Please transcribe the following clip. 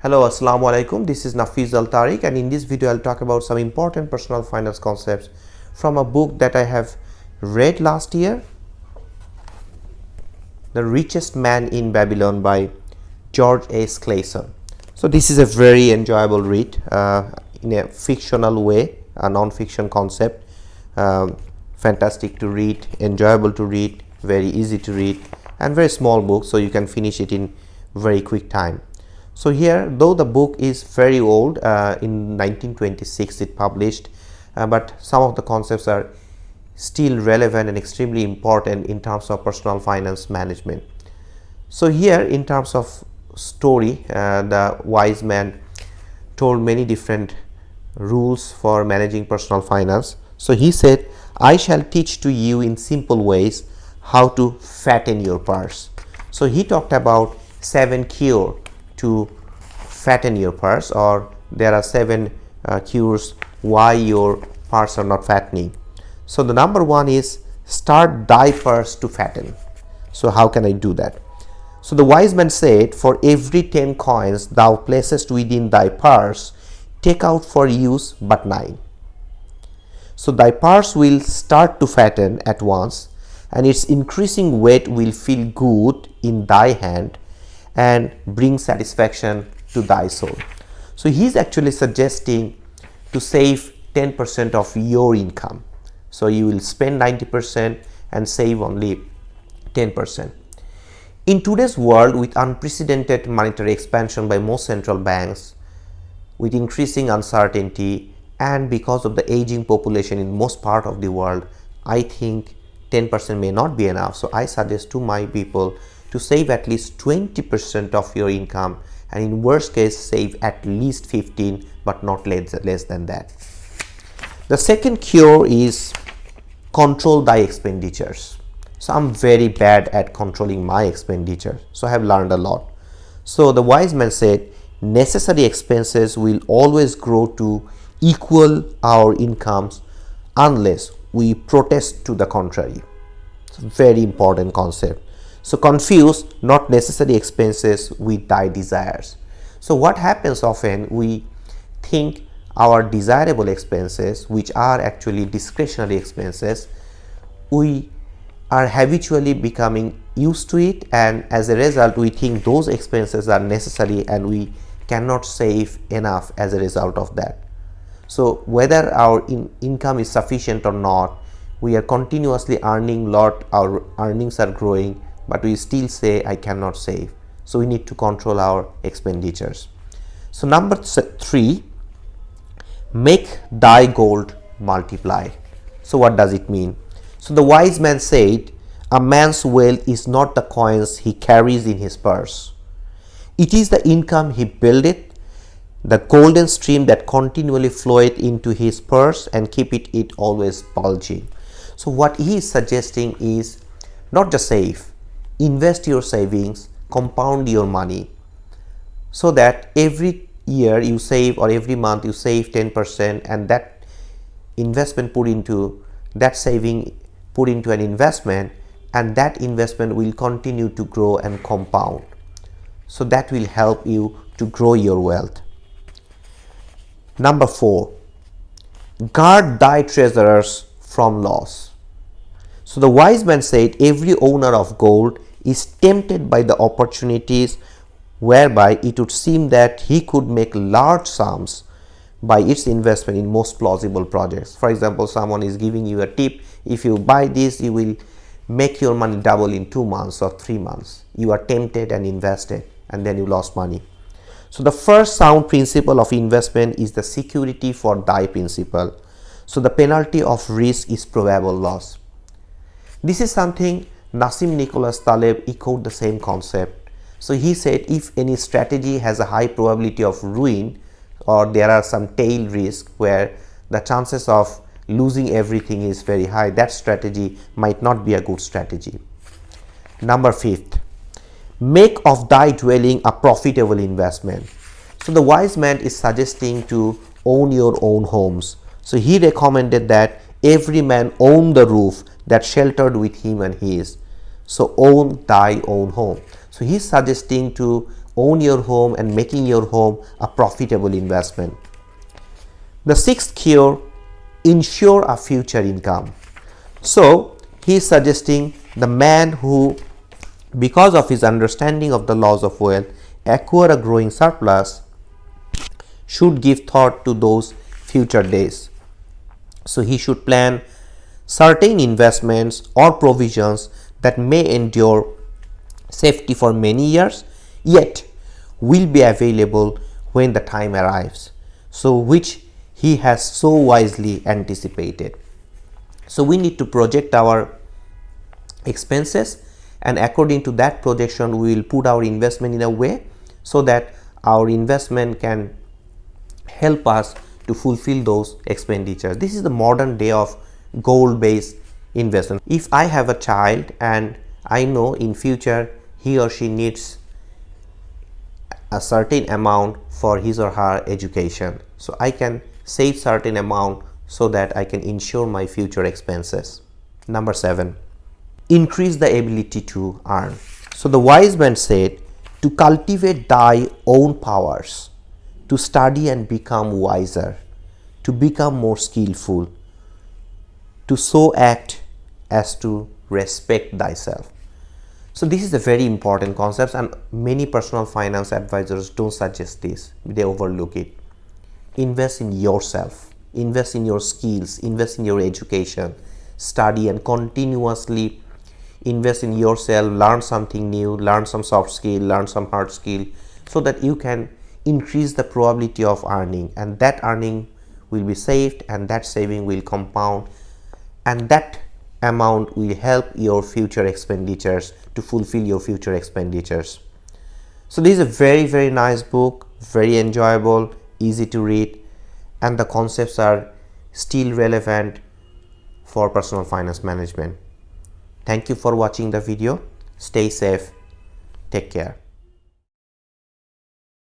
Hello, Assalamu alaikum. This is Nafiz Al Tariq, and in this video I'll talk about some important personal finance concepts from a book that I have read last year, The Richest Man in Babylon by Geroge S. Clason. So this is a very enjoyable read in a fictional way, a non-fiction concept, fantastic to read, enjoyable to read, very easy to read, and very small book, so you can finish it in very quick time. So here, though the book is very old, in 1926 it published, but some of the concepts are still relevant and extremely important in terms of personal finance management. So here, in terms of story, the wise man told many different rules for managing personal finance. So he said, I shall teach to you in simple ways how to fatten your purse. So he talked about 7 cures to fatten your purse, or there are 7 cures why your purse are not fattening. So the number 1 is start diapers to fatten. So how can I do that? So the wise man said, for every 10 coins thou placest within thy purse, take out for use but 9. So thy purse will start to fatten at once, and its increasing weight will feel good in thy hand and bring satisfaction to thy soul. So he's actually suggesting to save 10% of your income. So you will spend 90% and save only 10%. In today's world, with unprecedented monetary expansion by most central banks, with increasing uncertainty, and because of the aging population in most part of the world, I think 10% may not be enough. So I suggest to my people to save at least 20% of your income, and in worst case save at least 15, but not less than that. The second cure is control thy expenditures. So I'm very bad at controlling my expenditure, so I have learned a lot. So the wise man said, necessary expenses will always grow to equal our incomes unless we protest to the contrary. It's a very important concept. So confuse not necessary expenses with thy desires. So what happens often, we think our desirable expenses, which are actually discretionary expenses, we are habitually becoming used to it, and as a result we think those expenses are necessary and we cannot save enough as a result of that. So whether our income is sufficient or not, we are continuously earning a lot, our earnings are growing, but we still say I cannot save. So we need to control our expenditures. So number 3, make thy gold multiply. So what does it mean? So the wise man said, a man's wealth is not the coins he carries in his purse. It is the income he buildeth, the golden stream that continually floweth into his purse and keepeth it always bulging. So what he is suggesting is not just save, invest your savings, compound your money, so that every year you save, or every month you save 10%, and that investment put into that saving put into an investment, and that investment will continue to grow and compound. So that will help you to grow your wealth. Number 4, guard thy treasures from loss. So the wise man said, every owner of gold is tempted by the opportunities whereby it would seem that he could make large sums by its investment in most plausible projects. For example, someone is giving you a tip, if you buy this you will make your money double in 2 months or 3 months. You are tempted and invested, and then you lost money. So the first sound principle of investment is the security for thy principal. So the penalty of risk is probable loss. This is something Nassim Nicholas Taleb echoed the same concept. So he said, if any strategy has a high probability of ruin, or there are some tail risk where the chances of losing everything is very high, that strategy might not be a good strategy. Number 5, make of thy dwelling a profitable investment. So the wise man is suggesting to own your own homes. So he recommended that every man own the roof that sheltered with him and his. So own thy own home. So he's suggesting to own your home and making your home a profitable investment. The sixth cure, ensure a future income. So he is suggesting the man who, because of his understanding of the laws of wealth, acquire a growing surplus should give thought to those future days. So he should plan certain investments or provisions that may endure safety for many years, yet will be available when the time arrives. So which he has so wisely anticipated. So we need to project our expenses, and according to that projection we will put our investment in a way so that our investment can help us to fulfill those expenditures. This is the modern day of goal based investment. If I have a child and I know in future he or she needs a certain amount for his or her education, so I can save certain amount so that I can ensure my future expenses. Number 7, increase the ability to earn. So the wise man said, to cultivate thy own powers, to study and become wiser, to become more skillful, to so act as to respect thyself. So this is a very important concept, and many personal finance advisors don't suggest this, they overlook it. Invest in yourself, invest in your skills, invest in your education, study and continuously invest in yourself, learn something new, learn some soft skill, learn some hard skill, so that you can increase the probability of earning, and that earning will be saved, and that saving will compound, and that amount will help your future expenditures to fulfill your future expenditures. So this is a very nice book, very enjoyable, easy to read, and the concepts are still relevant for personal finance management. Thank you for watching the video. Stay safe. Take care.